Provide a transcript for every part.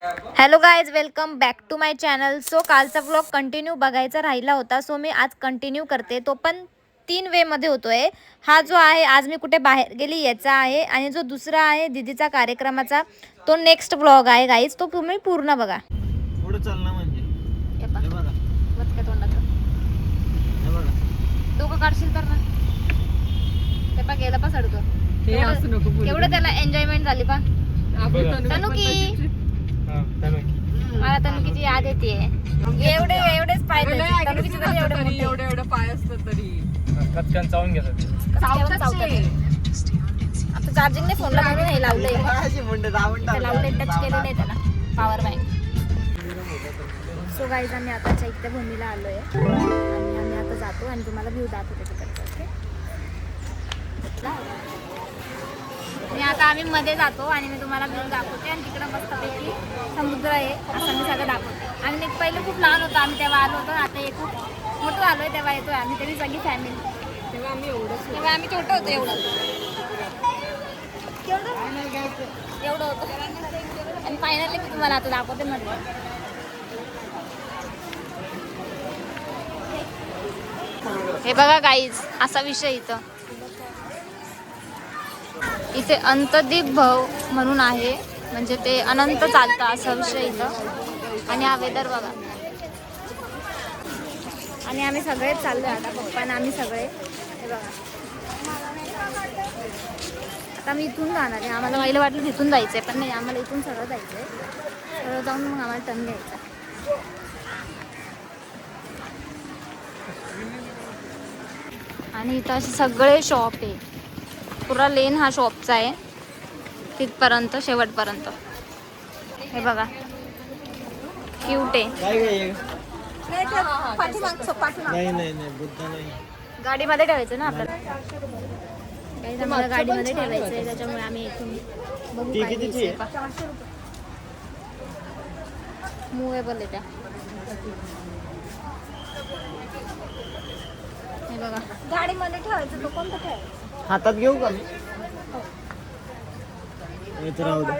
Hello guys, welcome back to my channel. So कालचा vlog continue बघायचा राहिला होता, सो मी आज कंटिन्यू करते. तो पण 3 वेमध्ये होतोय. हा जो आहे आज मी कुठे बाहेर गेली याचा आहे, आणि जो दुसरा आहे दीदीचा कार्यक्रमाचा, तो नेक्स्ट व्लॉग आहे गाईज. तो तुम्ही पूर्ण बघा. पुढे चालना म्हणजे हे बघा मत तोंडाचं हे बघा डोकं काढशील तर ना ते पा गेला पा सडकं. केवढं त्याला एन्जॉयमेंट झाली पा. तनुकी मला तनुकीची याद येते. एवढेच पाय तनुकीचे तरी एवढे पाय असतात तरी कचकन चावून घेतात. आता चार्जिंगने फोनला म्हणून हे लावलंय. लावलंय, टच केलेलं आहे त्याला पॉवर बँक. सो गाईज, आम्ही आता चैत्यभूमीला आलोय आणि आम्ही आता जातो आणि तुम्हाला व्ह्यू दाखवते तिकडचं. आणि आता आम्ही मध्ये जातो आणि मी तुम्हाला व्ह्यू दाखवते आणि तिकडं मस्तपैकी समुद्र आहे असं मी सगळं दाखवते. आणि एक पहिले खूप लहान होतो आम्ही तेव्हा आलो होतो, आता एक खूप मोठं आलोय तेव्हा येतोय आम्ही, तरी सगळी फॅमिली. तेव्हा आम्ही छोटं होतो एवढं होतं. आणि फायनली मी तुम्हाला आता दाखवते म्हटलं. हे बघा गाईज, असा विषय इथे अंतदीप भव म्हणून आहे, म्हणजे ते अनंत चालतं असा विषय इथं. आणि हा वेदर बघा. आणि आम्ही सगळेच चाललोय आता, पप्पा आणि आम्ही सगळे. हे बघा, आता आम्ही इथून जाणार आहे. आम्हाला पहिलं वाटलं तिथून जायचंय, पण नाही, आम्हाला इथून सरळ जायचंय. सरळ जाऊन मग आम्हाला टर्न घ्यायचा. आणि इथं असे सगळे शॉप आहे. पुरा लेन हा शॉपचा आहे तिथपर्यंत, शेवटपर्यंत. हे बघा, क्यूट आहे. नाही बुद्ध नाही. गाडीमध्ये ठेवायचं ना आपल्याला, काही आम्हाला गाडीमध्ये ठेवायचं आहे, त्याच्यामुळे आम्ही इथून बघू काय घ्यायचंय. मुव्हेबल आहे त्या. हे बघा, गाडीमध्ये ठेवायचं. तो कोणता ठेवायचा? हातात घेऊ का मी? इथं राहू दे.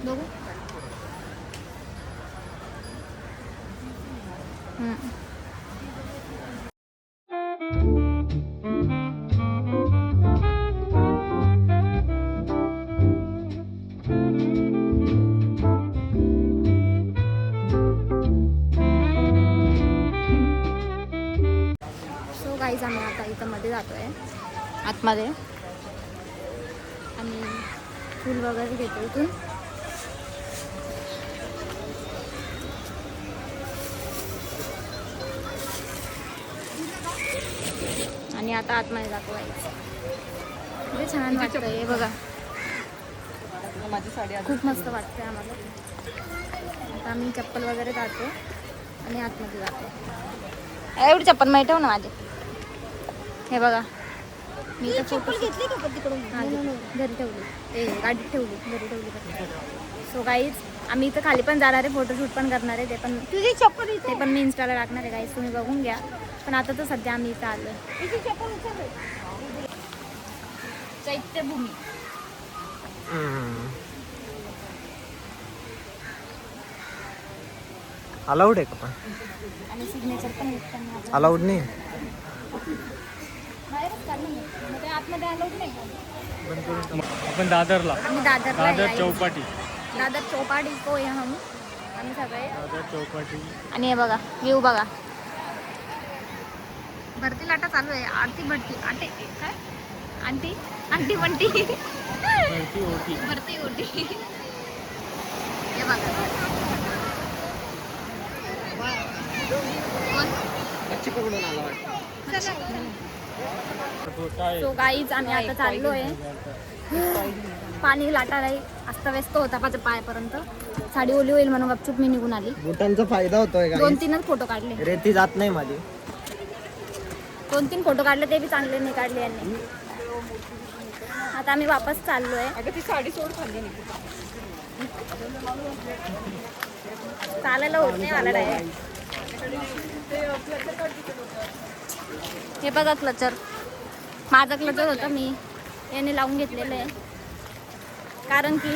बघू. सो गाईज, आम्ही आता इथं मध्ये जातोय, आतमध्ये. आणि फूल वगैरे घेतो इथून. आणि आता आतमध्ये जातो गाईज. म्हणजे छान वाटतंय. हे बघा, खूप मस्त वाटतंय आम्हाला. आता आम्ही चप्पल वगैरे काढतो आणि आतमध्ये जातो. एवढी चप्पल माहिती ठेव ना माझी. हे बघा, मी तर चप्पल घेतली का तिकडून? घरी ठेवली, ते गाडीत ठेवली, घरी ठेवली. सो गाईज, आम्ही इथं खाली पण जाणार आहे, फोटोशूट पण करणार आहे. ते पण तुझी चप्पल ते पण मी इंस्टाला टाकणार आहे गाईज, तुम्ही बघून घ्या. पण आता तर सध्या आम्ही इथं आलो आहे. चैत्यभूमी. अलाउड आहे का पण? आणि सिग्नेचर पण अलाउड नाही. बाहेरच काढलं मग ते आतमध्ये अलाउड नाही का? आपण दादरला. आम्ही दादरला आहे. दादर चौपाटी. दादर चौपाटी को आहे आम्ही सगळे. दादर चौपाटी. आणि हे बघा, व्ह्यू बघा. भरती लाटा चालू आहे. आरती भरती आटे काय आंटी बंटी भरती ओटी. हे बघा, सो गाईज, आम्ही आता चाललोय. पाणी लाटालाही अस्तव्यस्त होता माझ्या पायापर्यंत. साडी ओली होईल म्हणून गपचूप मी निघून आली. बुटांचा फायदा होतोय का? 2-3च फोटो काढले. रेती जात नाही माझी. 2-3 फोटो काढले, ते बी चांगले नाही काढले यांनी. आता आम्ही वापस चाललोय. ती साडी सोड खाल्ली. चालायला होत नाही मला डायरेक्ट. हे बघा क्लचर, माझा क्लचर होता, मी याने लावून घेतलेलं आहे. कारण की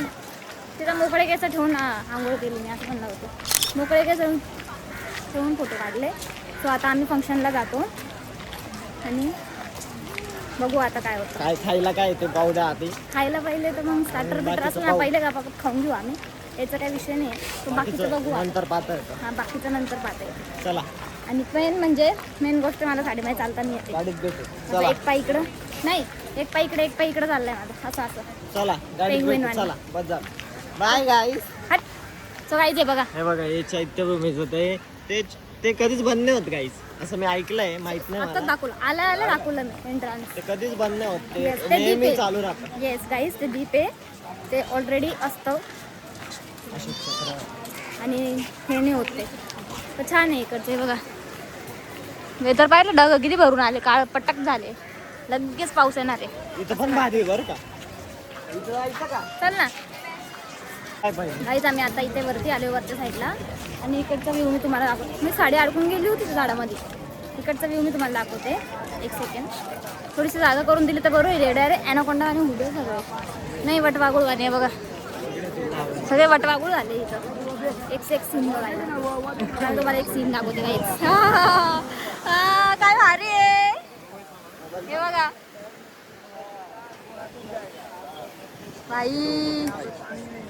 तिथं मोकळे केस ठेवून आंघोळ केली मी असं म्हणलं होतं. मोकळे केस ठेवून फोटो काढले. सो आता आम्ही फंक्शनला जातो आणि बघू आता काय होतं. काय खायला काय ते पाहू द्या आधी. खायला पहिले तर मग स्टार्टर बिटर असलं ना पहिले का खाऊन घेऊ आम्ही. याचा काही विषय नाही तो बाकीचं बघू आता. नंतर पाहता येतं. हां बाकीचं नंतर पाहता येतं. चला आणि मेन गोष्ट मला साडीमध्ये चालताना येते. गाडीत भेटू. आता चला एक पाय इकडं नाही एक पाय इकडं चाललंय माझं असं असं. चला गाडीत Penguin भेटू. वाला. चला बस जा. बाय गाईस. हट सो गाईज हे बघा हे बघा हे चैत्यभूमीचं ते कधीच बंद नाही होत गाईस. असं मी ऐकलंय, माहित नाही आताच मला. दाखवलं आलं दाखवलं मी एंट्रन्स. ते कधीच बंद नाही होत. ते Yes, ते नेहमी दीप आहे. चालू राहतं. येस गाईज ते दीप आहे ते ऑलरेडी असतं अशोक चक्र. आणि हे नाही होत ते. तर छान आहे इकडचे बघा. वेदर पाहिलं ढग किती भरून आले काळ पटक झाले. लगेच पाऊस येणार आहे. इथं पण भारी आहे बरं का. इथं जायचं का चल ना काय पाहिजे. गाईज आम्ही आता इथे वरती आलो वरच्या साईडला आणि इकडचा व्ह्यू मी तुम्हाला दाखवते. मी साडी अडकून गेली होती त्या झाडामध्ये. इकडचा व्ह्यू मी तुम्हाला दाखवते. एक सेकंड. थोडीशी जागा करून दिली तर बरोबर रेड आहे. ॲनाकोंडा आणि हुडे सगळे नाही वटवागुळ गाणे बघा सगळे वटवागुळ झाले इथं. एक सीन बघायला तुम्हाला एक सीन दाखवते गाईज. काय भारी आहे हे बघा बाई.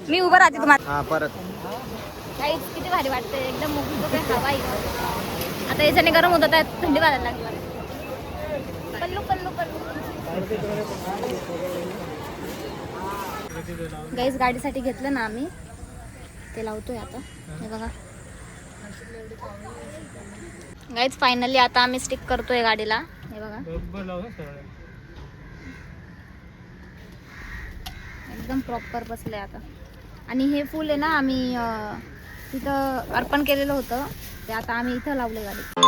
मी उभं राहते तुम्हाला. हा परत काहीच किती भारी वाटते एकदम मोठी हवा आहे. आता याच्याने गरम होत आहे थंडी वाजायला लागली मला. पल्लू पल्लू पल्लू गाईज गाडीसाठी घेतलं ना आम्ही ते लावतोय आता. हे बघा गाईज फायनली आता आम्ही स्टिक करतोय गाडीला. हे बघा एकदम प्रॉपर बसलंय आता. आणि हे फुल आहे ना आम्ही तिथं अर्पण केलेलं होतं ते आता आम्ही इथं लावलं गाडी.